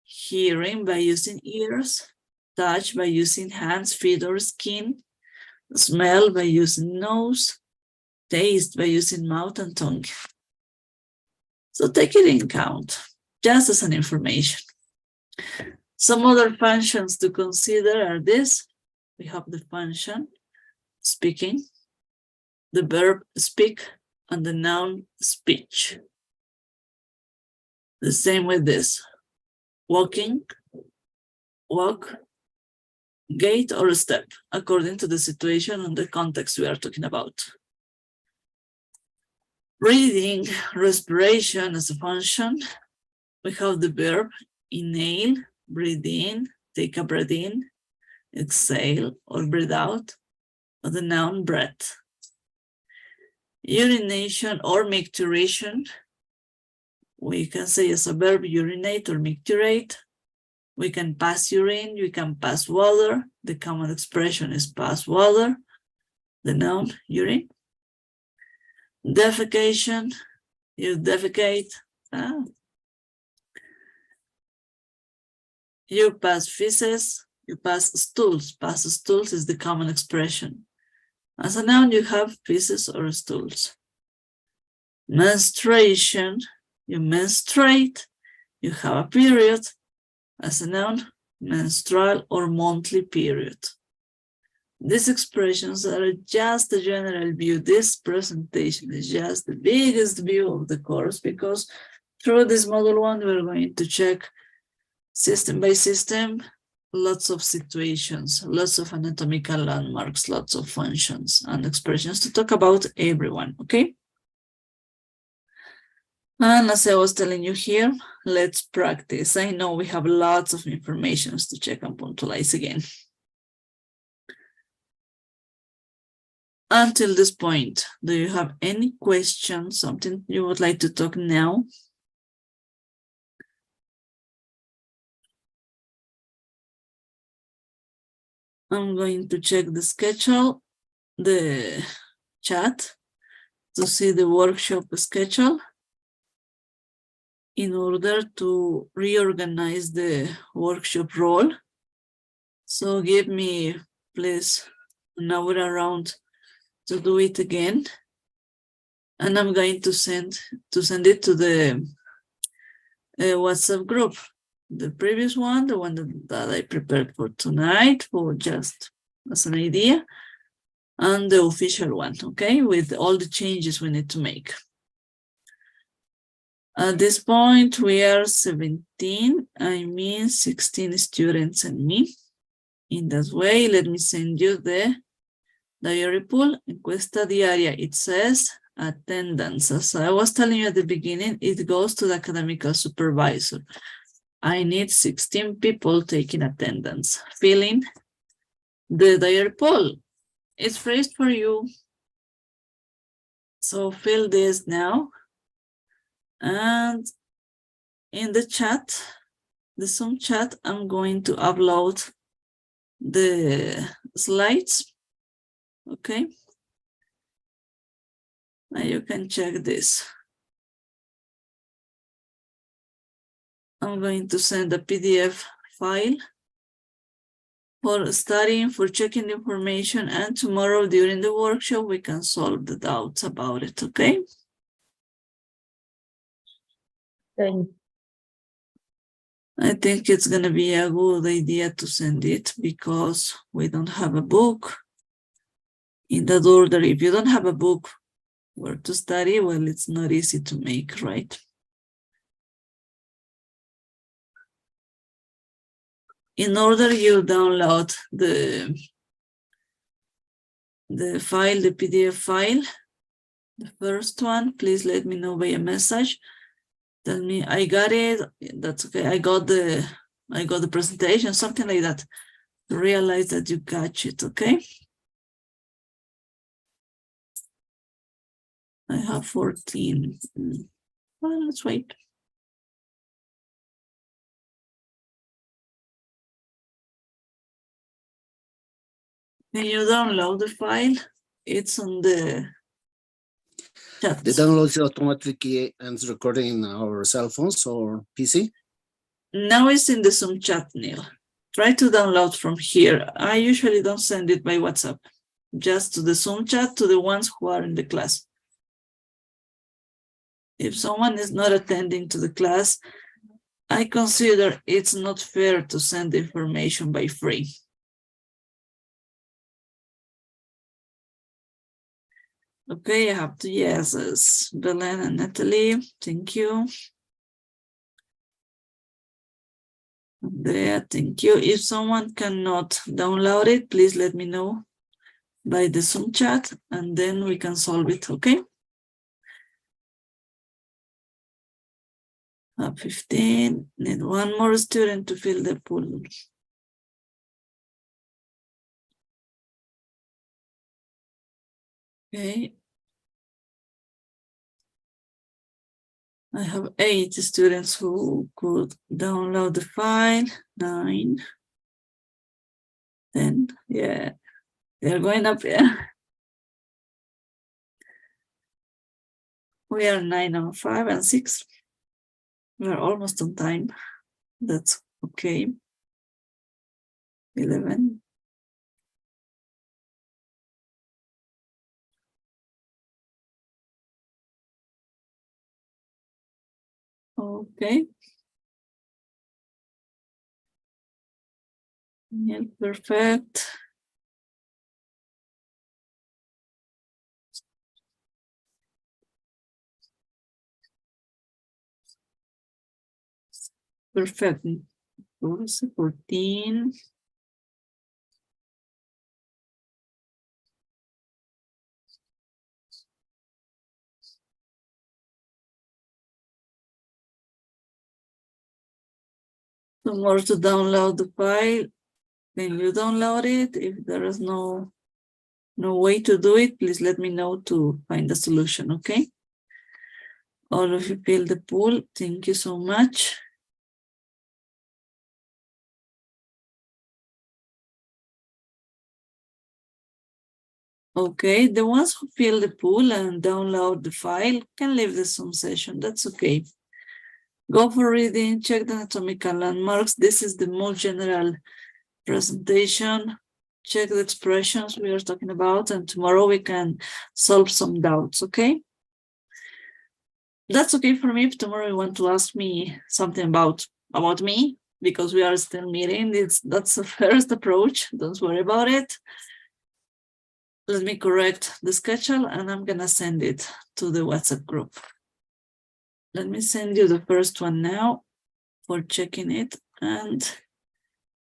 hearing by using ears, touch by using hands, feet, or skin, smell by using nose, taste by using mouth and tongue. So take it in account, just as an information. Some other functions to consider are this. We have the function speaking, the verb speak, and the noun speech. The same with this: walking, walk, gait, or step, according to the situation and the context we are talking about. Breathing, respiration as a function. We have the verb inhale, breathe in, take a breath in, exhale, or breathe out, or the noun breath. Urination or micturition. We can say as a verb urinate or micturate. We can pass urine, we can pass water. The common expression is pass water. The noun urine. Defecation, you defecate. You pass feces, you pass stools. Pass stools is the common expression. As a noun, you have feces or stools. Menstruation, you menstruate, you have a period. As a noun, menstrual or monthly period. These expressions are just a general view. This presentation is just the biggest view of the course, because through this model 1, we're going to check system by system, lots of situations, lots of anatomical landmarks, lots of functions and expressions to talk about everyone, okay? And as I was telling you here, let's practice. I know we have lots of information to check and puntualize again. Until this point, do you have any questions, something you would like to talk now? I'm going to check the schedule, the chat, to see the workshop schedule in order to reorganize the workshop role. So give me, please, an hour around to do it again. And I'm going to send it to the WhatsApp group. The previous one, the one that I prepared for tonight, for just as an idea, and the official one, okay, with all the changes we need to make. At this point, we are 17, I mean 16 students and me. In that way, let me send you the diary pool. Encuesta diaria, it says attendance. As I was telling you at the beginning, it goes to the academic supervisor. I need 16 people taking attendance. Fill in the diary poll. It's phrased for you. So fill this now. And in the chat, the Zoom chat, I'm going to upload the slides. Okay. Now you can check this. I'm going to send a PDF file for studying, for checking the information, and tomorrow during the workshop, we can solve the doubts about it, okay? Thank I think it's gonna be a good idea to send it because we don't have a book in that order. If you don't have a book where to study, well, it's not easy to make, right? In order you download the file, the PDF file, the first one, please let me know by a message. Tell me I got it. That's okay. I got the presentation, something like that. Realize that you catch it, okay? I have 14. Well, let's wait. Can you download the file? It's on the chat. The download is automatically and recording in our cell phones or PC. Now it's in the Zoom chat, Neil. Try to download from here. I usually don't send it by WhatsApp, just to the Zoom chat, to the ones who are in the class. If someone is not attending to the class, I consider it's not fair to send information by free. Okay, I have 2 yeses, Belen and Natalie, thank you. Andrea, thank you. If someone cannot download it, please let me know by the Zoom chat and then we can solve it, okay? 15, need one more student to fill the pool. Okay. I have 8 students who could download the file, 9, 10, yeah, they're going up, yeah. We are 9 on 5 and 6. We're almost on time. That's okay. 11. Okay. Yeah, perfect. Perfect. 14. Tomorrow to download the file. Can you download it? If there is no way to do it, please let me know to find a solution, okay? All of you fill the pool. Thank you so much. Okay, the ones who fill the pool and download the file can leave the Zoom session. That's okay. Go for reading, check the anatomical landmarks. This is the most general presentation. Check the expressions we are talking about, and tomorrow we can solve some doubts, okay? That's okay for me if tomorrow you want to ask me something about me, because we are still meeting. That's the first approach. Don't worry about it. Let me correct the schedule and I'm gonna send it to the WhatsApp group. Let me send you the first one now for checking it, and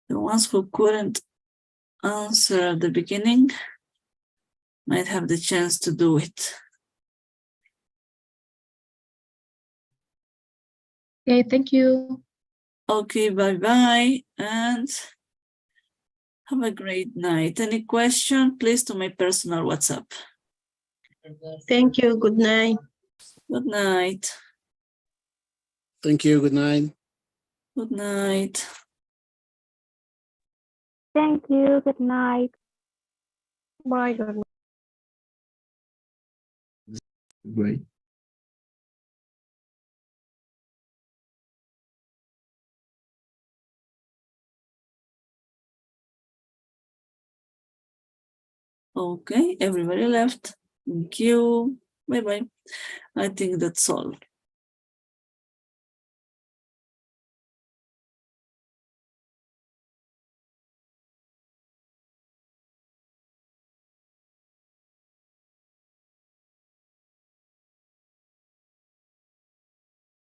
the ones who couldn't answer at the beginning might have the chance to do it. Okay, thank you. Okay, bye-bye, and have a great night. Any question, please, to my personal WhatsApp. Thank you. Good night. Good night. Thank you. Good night. Good night. Thank you. Good night. Bye. Good night. Great. Okay, everybody left. Thank you. Bye-bye. I think that's all.